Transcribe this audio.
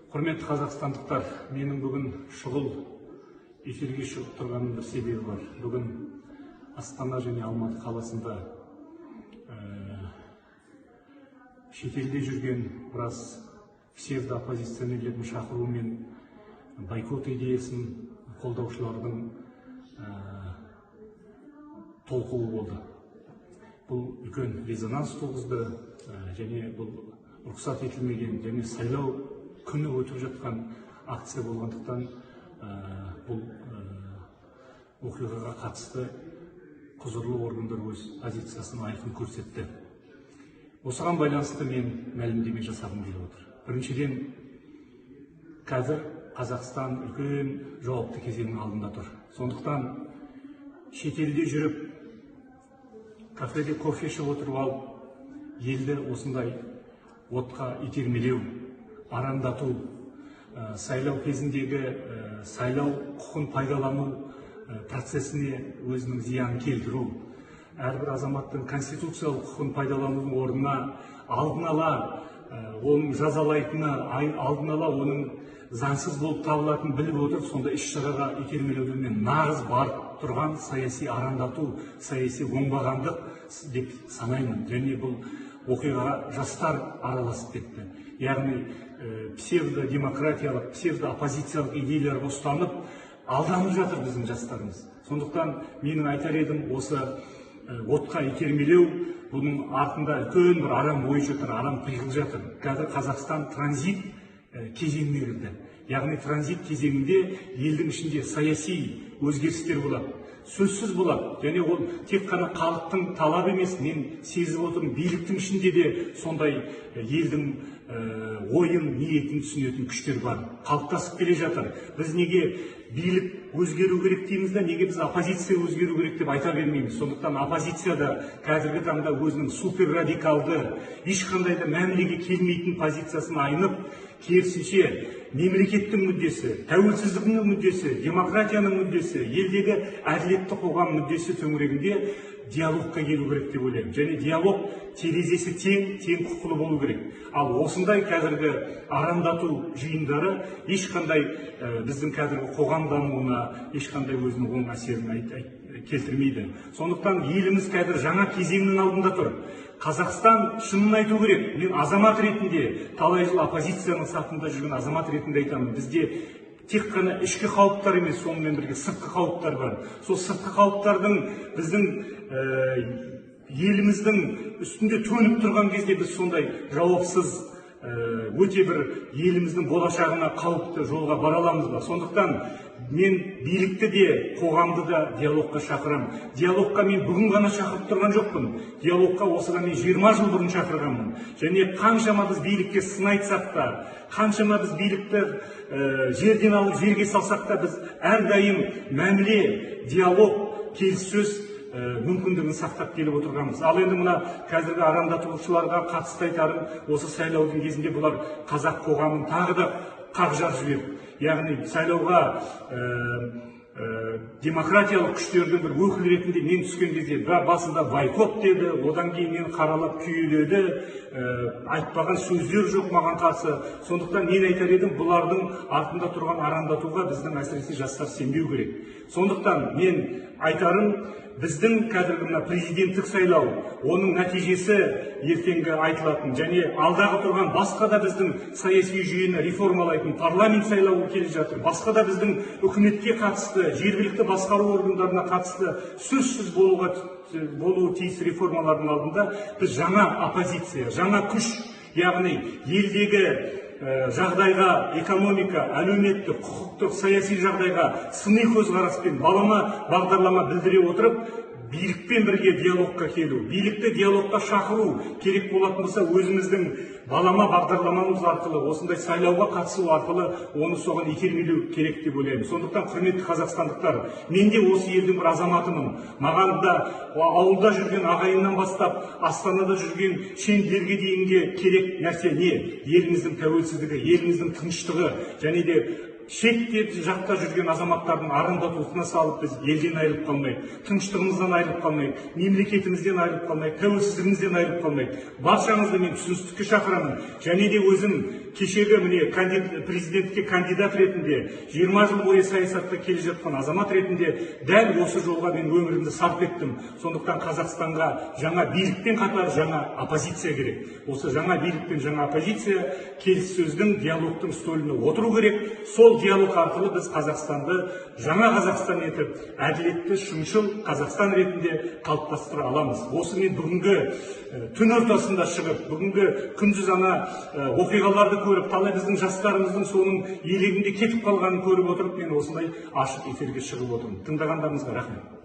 Құрметті қазақстандықтар, менің бүгін шұғыл эфирге шығып тұрғаным бір себебі бар. Бүгін Астана және Алматы қаласында шетелде жүрген біраз псевдооппозиционерлердің шақыруымен бойкот идеясын қолдаушылардың толқуы болды. Бұл үлкен резонанс туғызды және бұл рұқсат етілмеген және сайлау күні өтіп жатқан акция болғандықтан бұл оқиғаға қатысты құзырлы органдар өз позициясын айқын көрсетті. Осыған байланысты мен мәлімдеме жасағым келіп отыр. Біріншіден, қазір Қазақстан үлкен жауапты кезеңнің алдында тұр. Сондықтан шетелде жүріп, кафеде кофе ішіп отырып алып, елді осындай отқа итермелеу, арандату, сайлау кезіндегі сайлау құқын пайдалану процесіне өзінің зиянын келтіру, әрбір азаматтың конституциялық құқын пайдаланудың орнына алдын ала оның жазалайтыны, алдын ала оның заңсыз болып табылатынын біліп отырып, сонда іс-шараға итермелеумен нағыз барып тұрған саяси арандату, саяси оңбағандық деп санаймын. Және бұл оқиғаға жастар араласып кетті. Яғни псевдодемократиялық, псевдооппозициялық идеяларға ұстанып, алданып жатыр біздің жастарымыз. Сондықтан менің айтар едім, осы отқа итермелеу, бұның артында үлкен бір арам ой жатыр, арам пиғыл жатыр. Қазір Қазақстан транзит кезеңіне кірді. Яғни транзит кезеңінде елдің ішінде саяси өзгерістер болады. Сөзсіз болады. Және ол тек қана халықтың талабы емес, мен сезіп отырмын, биліктің ішінде де сондай елдің ойын, ниетін түсінетін күштер бар. Қалыптасып келе жатыр. Біз неге билік өзгеру керек дейміз да, неге біз оппозиция өзгеру керек деп айта бермейміз. Сондықтан оппозицияда қазіргі таңда өзінің супер радикалды, ешқандай да мәмілеге келмейтін позициясын айнып, керісінше мемлекеттің мүддесі, тәуелсіздіктің мүддесі, демократияның мүддесі, елдегі әділетті қоғам мүддесі төңірегінде диалогқа келу керек деп ойлаймын. Және диалог терезесі тең құқылы болу керек. Ал осындай қазіргі арандату жиындары ешқандай біздің қазіргі қоғам дамуына ешқандай өзінің оң әсерін келтірмейді. Сондықтан еліміз қазір жаңа кезеңнің алдында тұр. Қазақстан шынын айту керек. Мен азамат ретінде, талай жыл оппозицияның сапында жүрген азамат ретінде айтамын. Бізде тек қана ішкі қауіптар емес, сонымен бірге сыртқы қауіптар бар. Сол сыртқы қауіптардың біздің еліміздің үстінде төніп тұрған кезде біз сондай жауапсыз, өте бір еліміздің болашағына қауіпті жолға бара аламыз ба? Сондықтан мен билікті де, қоғамды да диалогқа шақырам. Диалогқа мен бүгін ғана шақырып тұрған жоқпын. Диалогқа осыдан мен 20 жыл бұрын шақырғанмын. Және қаншама біз билікке сын айтсақ та, қаншама біз билікті жерден алып жерге салсақ та, біз әрдайым мәміле, диалог, келіссөз мүмкіндігін сақтап келіп отырғанбыз. Ал енді мына қазіргі арандатушыларға қатысты айтарым, осы сайлаудың кезінде бұлар қазақ қоғамын тағы да қақжар жіберді. Яғни сайлауға демократиялық күштердің бір өкілі ретінде мен түскен кезде басында бойкот деді, одан кейін мен қаралап күйеледі, айтпаған сөздер жоқ маған қарсы. Сондықтан мен айтар едім, бұлардың артында тұрған арандатуға біздің әсіресе жастар сенбеу керек. Сондықтан мен айтарым, біздің қазіргі президенттік сайлау, оның нәтижесі ертеңгі айтылатын, және алдағы тұрған басқа да біздің саяси жүйені реформалайтын парламент сайлауы келе жатыр. Басқа да біздің үкіметке қатысты, жергілікті басқару органдарына қатысты сөзсіз болуы тиіс реформалардың алдында біз жаңа оппозиция, жаңа күш, яғни елдегі жағдайға, экономика, әлеуметтік, құқықтық, саяси жағдайға сыни көзқараспен балама бағдарлама білдіре отырып, билікпен бірге диалогқа келу, билікті диалогқа шақыру керек болатын болса, өзіміздің балама бағдарламамыз арқылы, осындай сайлауға қатысу арқылы оны соған итермелеу керек деп ойлаймын. Сондықтан, құрметті қазақстандықтар, мен де осы елдің бір азаматымын. Маған да ауылда жүрген ағайыннан бастап, Астанада жүрген шенділерге дейінге керек нәрсе не? Еліміздің тәуелсіздігі, еліміздің тыныштығы, және де шетте жақта жүрген азаматтардың арандатуына салып, біз елден айырылып қалмайық, тыныштығымыздан айырылып қалмайық, мемлекетімізден айырылып қалмайық, тәуелсіздігімізден айырылып қалмайық. Баршаңызды мен түсіністікке шақырамын, және де өзім кешегі міне президентке кандидат ретінде 20 жыл бойы саясатта келе жатқан азамат ретінде дәл осы жолға мен өмірімді сарп еттім. Сондықтан Қазақстанға жаңа билікпен қатар жаңа оппозиция керек. Осы жаңа билік пен жаңа оппозиция келіссөздің, диалогтың столына отыру керек. Сол диалог арқылы біз Қазақстанды жаңа Қазақстан етіп, әділетті, шыншыл Қазақстан ретінде қалыптастыра аламыз. Осы мен бүгінгі түн ортасында шығып, бүгінгі күндіз ана оқиғаларды көріп, талай біздің жастарымыздың соның елегінде кетіп қалғанын көріп отырып, мен осындай ашық эфирге шығып отырмын. Тыңдағандарыңызға рахмет.